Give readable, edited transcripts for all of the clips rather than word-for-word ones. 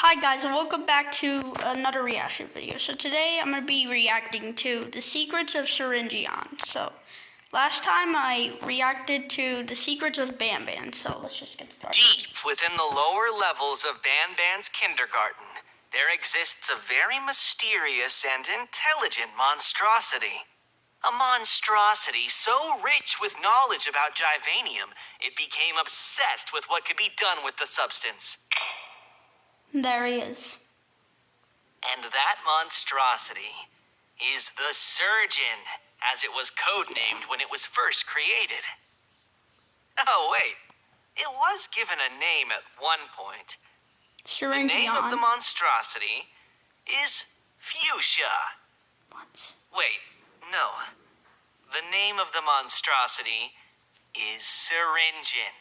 Hi guys, and welcome back to another reaction video. So today I'm going to be reacting to The Secrets of Syringeon. So last time I reacted to The Secrets of Banban, so let's just get started. Deep within the lower levels of Banban's kindergarten, there exists a very mysterious and intelligent monstrosity. A monstrosity so rich with knowledge about Givanium, it became obsessed with what could be done with the substance. There he is. And that monstrosity is the Surgeon, as it was codenamed when it was first created. Oh, wait. It was given a name at one point. Syringeon. The name of the monstrosity is Fuchsia. What? Wait, no. The name of the monstrosity is Syringeon.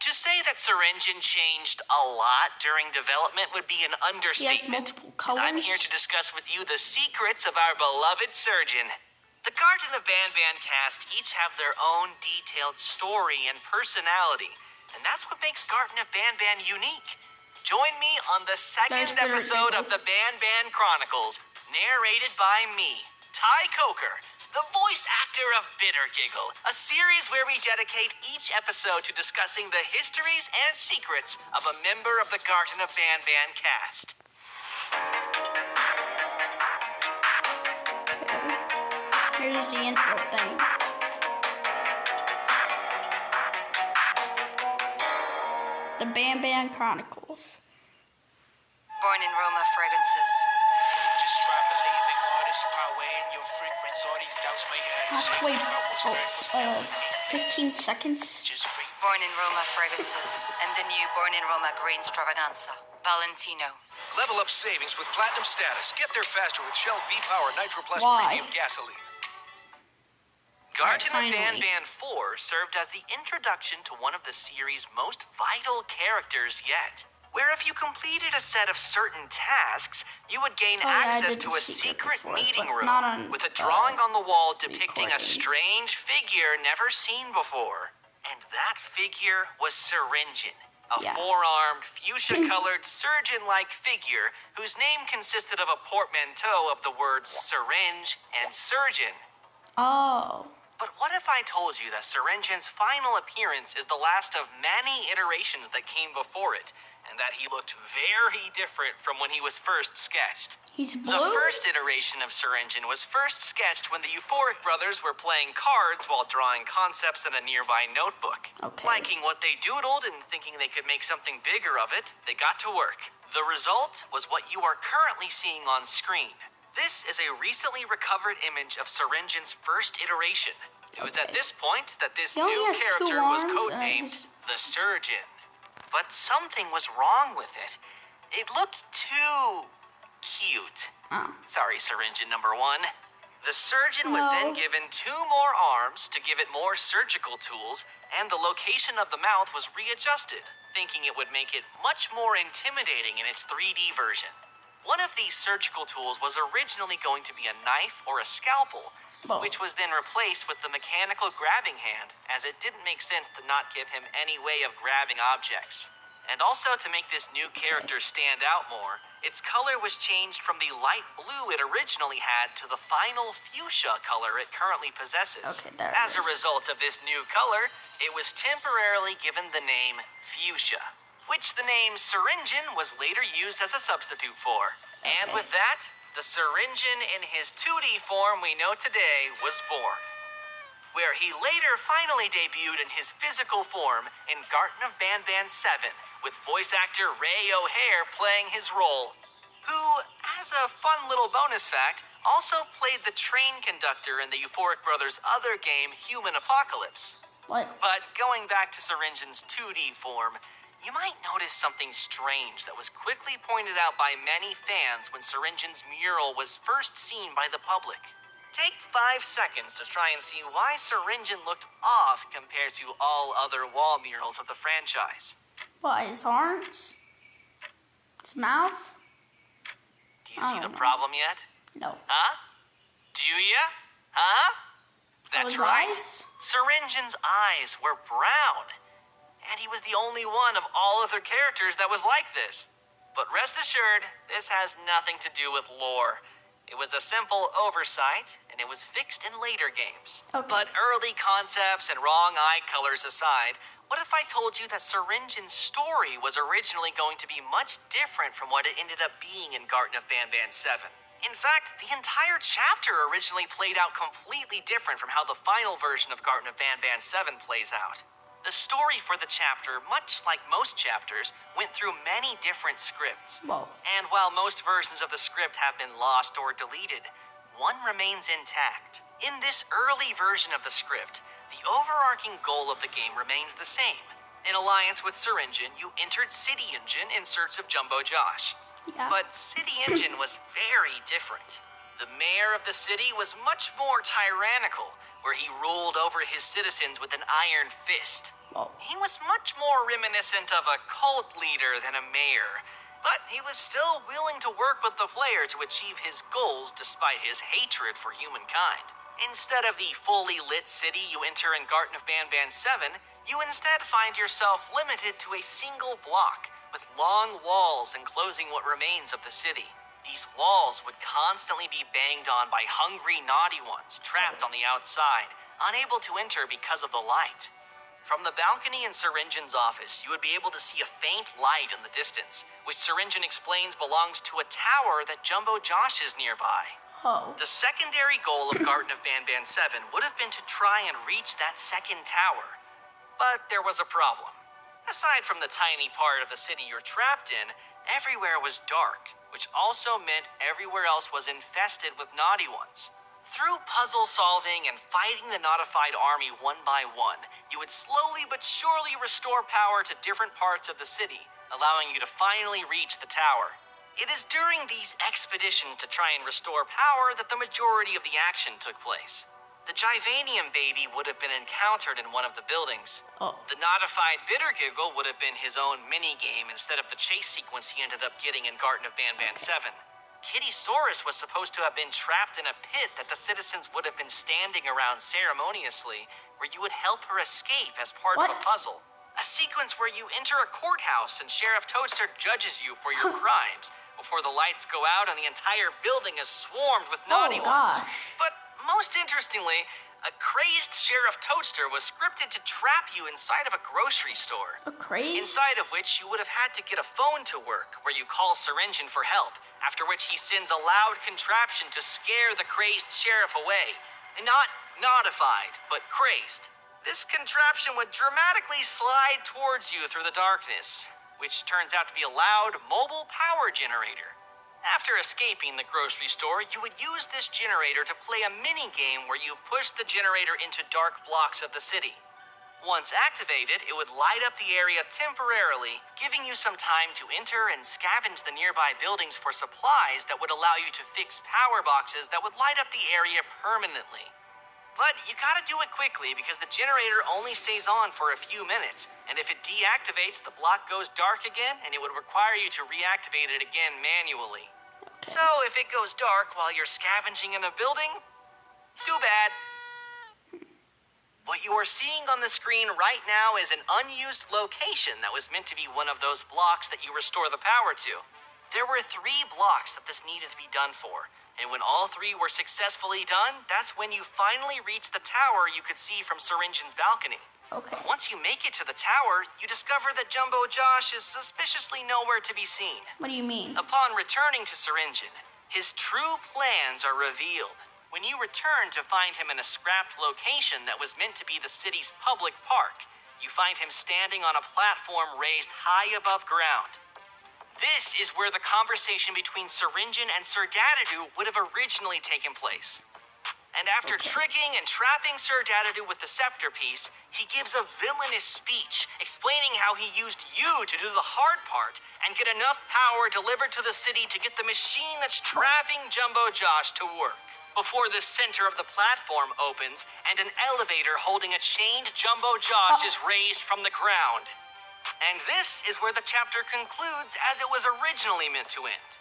To say that Syringeon changed a lot during development would be an understatement. Multiple colors. I'm here to discuss with you the secrets of our beloved Surgeon. The Garden of Banban cast each have their own detailed story and personality, and that's what makes Garden of Banban unique. Join me on the second episode of the Banban Chronicles, narrated by me, Ty Coker, the voice actor of Bitter Giggle, a series where we dedicate each episode to discussing the histories and secrets of a member of the Garden of Banban cast. Okay. Here's the intro thing. The Banban Chronicles. Born in Roma fragrances. Just try believing all this power in your fragrance. All these doubts may have Wait, 15 seconds? Just wait. Born in Roma fragrances. And the new Born in Roma green extravaganza. Valentino. Level up savings with platinum status. Get there faster with Shell V-Power Nitro Plus Why? Premium Gasoline. Garden of finally. Banban 4 served as the introduction to one of the series' most vital characters yet. Where if you completed a set of certain tasks, you would gain access to a secret meeting room with a drawing on the wall depicting a strange figure never seen before. And that figure was Syringeon, a four-armed, fuchsia-colored, surgeon-like figure whose name consisted of a portmanteau of the words syringe and surgeon. Oh. But what if I told you that Syringeon's final appearance is the last of many iterations that came before it, and that he looked very different from when he was first sketched? He's blue? The first iteration of Syringeon was first sketched when the Euphoric brothers were playing cards while drawing concepts in a nearby notebook. Okay. Liking what they doodled and thinking they could make something bigger of it, they got to work. The result was what you are currently seeing on screen. This is a recently recovered image of Syringeon's first iteration. It was at this point that this new character was codenamed the Surgeon. But something was wrong with it. It looked too cute. Sorry, Syringeon number 1. The Surgeon was then given 2 more arms to give it more surgical tools, and the location of the mouth was readjusted, thinking it would make it much more intimidating in its 3D version. One of these surgical tools was originally going to be a knife or a scalpel, which was then replaced with the mechanical grabbing hand, as it didn't make sense to not give him any way of grabbing objects. And also to make this new character stand out more, its color was changed from the light blue it originally had to the final fuchsia color it currently possesses. As a result of this new color, it was temporarily given the name Fuchsia, which the name Syringeon was later used as a substitute for. And with that, the Syringeon in his 2D form we know today was born, where he later finally debuted in his physical form in Garden of Banban 7, with voice actor Ray O'Hare playing his role, who, as a fun little bonus fact, also played the train conductor in the Euphoric Brothers' other game, Human Apocalypse. What? But going back to Syringeon's 2D form, you might notice something strange that was quickly pointed out by many fans when Syringeon's mural was first seen by the public. Take 5 seconds to try and see why Syringeon looked off compared to all other wall murals of the franchise. What, his arms? His mouth? Do you see the problem yet? No. Huh? Do ya? Huh? That's right. Syringeon's eyes were brown. And he was the only one of all other characters that was like this. But rest assured, this has nothing to do with lore. It was a simple oversight, and it was fixed in later games. Okay. But early concepts and wrong eye colors aside, what if I told you that Syringeon's story was originally going to be much different from what it ended up being in Garden of Banban 7? In fact, the entire chapter originally played out completely different from how the final version of Garden of Banban 7 plays out. The story for the chapter, much like most chapters, went through many different scripts. Whoa. And while most versions of the script have been lost or deleted, one remains intact. In this early version of the script, the overarching goal of the game remained the same. In alliance with Syringeon, you entered City Engine in search of Jumbo Josh. Yeah. But City Engine was very different. The mayor of the city was much more tyrannical, where he ruled over his citizens with an iron fist. Whoa. He was much more reminiscent of a cult leader than a mayor, but he was still willing to work with the player to achieve his goals despite his hatred for humankind. Instead of the fully lit city you enter in Garden of Banban 7, you instead find yourself limited to a single block, with long walls enclosing what remains of the city. These walls would constantly be banged on by hungry, naughty ones trapped on the outside, unable to enter because of the light. From the balcony in Syringeon's office, you would be able to see a faint light in the distance, which Syringeon explains belongs to a tower that Jumbo Josh is nearby. Oh. The secondary goal of Garden of Banban 7 would have been to try and reach that second tower. But there was a problem. Aside from the tiny part of the city you're trapped in, everywhere was dark, which also meant everywhere else was infested with naughty ones. Through puzzle solving and fighting the Notified army one by one, you would slowly but surely restore power to different parts of the city, allowing you to finally reach the tower. It is during these expeditions to try and restore power that the majority of the action took place. The Givanium baby would have been encountered in one of the buildings. Oh. The Notified Bittergiggle would have been his own mini-game instead of the chase sequence he ended up getting in Garden of Banban 7. Kittysaurus was supposed to have been trapped in a pit that the citizens would have been standing around ceremoniously, where you would help her escape as part of a What? puzzle. A sequence where you enter a courthouse and Sheriff Toadster judges you for your crimes before the lights go out and the entire building is swarmed with naughty ones. gosh. But most interestingly, a crazed Sheriff Toadster was scripted to trap you inside of a grocery store. A craze? Inside of which you would have had to get a phone to work, where you call Syringeon for help, after which he sends a loud contraption to scare the crazed sheriff away. Not notified, but crazed. This contraption would dramatically slide towards you through the darkness, which turns out to be a loud mobile power generator. After escaping the grocery store, you would use this generator to play a mini-game where you push the generator into dark blocks of the city. Once activated, it would light up the area temporarily, giving you some time to enter and scavenge the nearby buildings for supplies that would allow you to fix power boxes that would light up the area permanently. But you gotta do it quickly because the generator only stays on for a few minutes, and if it deactivates, the block goes dark again and it would require you to reactivate it again manually. So if it goes dark while you're scavenging in a building, too bad. What you are seeing on the screen right now is an unused location that was meant to be one of those blocks that you restore the power to. There were 3 blocks that this needed to be done for, and when all 3 were successfully done, that's when you finally reached the tower you could see from Syringeon's balcony. Okay. Once you make it to the tower, you discover that Jumbo Josh is suspiciously nowhere to be seen. What do you mean? Upon returning to Syringeon, his true plans are revealed. When you return to find him in a scrapped location that was meant to be the city's public park, you find him standing on a platform raised high above ground. This is where the conversation between Syringeon and Sir Dadadoo would have originally taken place. And after tricking and trapping Sir Dadadoo with the scepter piece, he gives a villainous speech explaining how he used you to do the hard part and get enough power delivered to the city to get the machine that's trapping Jumbo Josh to work. Before the center of the platform opens and an elevator holding a chained Jumbo Josh is raised from the ground. And this is where the chapter concludes as it was originally meant to end.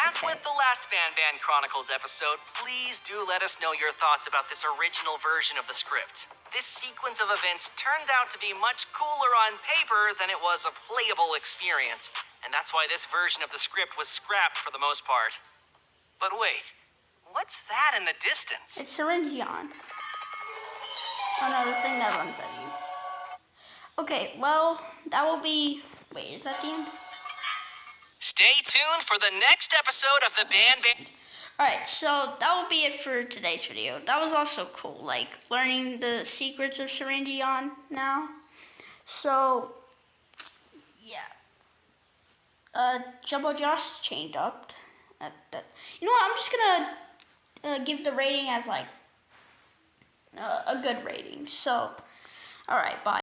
As with the last Banban Chronicles episode, please do let us know your thoughts about this original version of the script. This sequence of events turned out to be much cooler on paper than it was a playable experience, and that's why this version of the script was scrapped for the most part. But wait, what's that in the distance? It's Syringeon. Another thing that runs at you. Okay, well, that will be... Wait, is that the end? Stay tuned for the next episode of the Band. Alright, so that will be it for today's video. That was also cool, like, learning the secrets of Syringeon now. So, yeah. Jumbo Josh is chained up. You know what, I'm just gonna give the rating as, like, a good rating. So, alright, bye.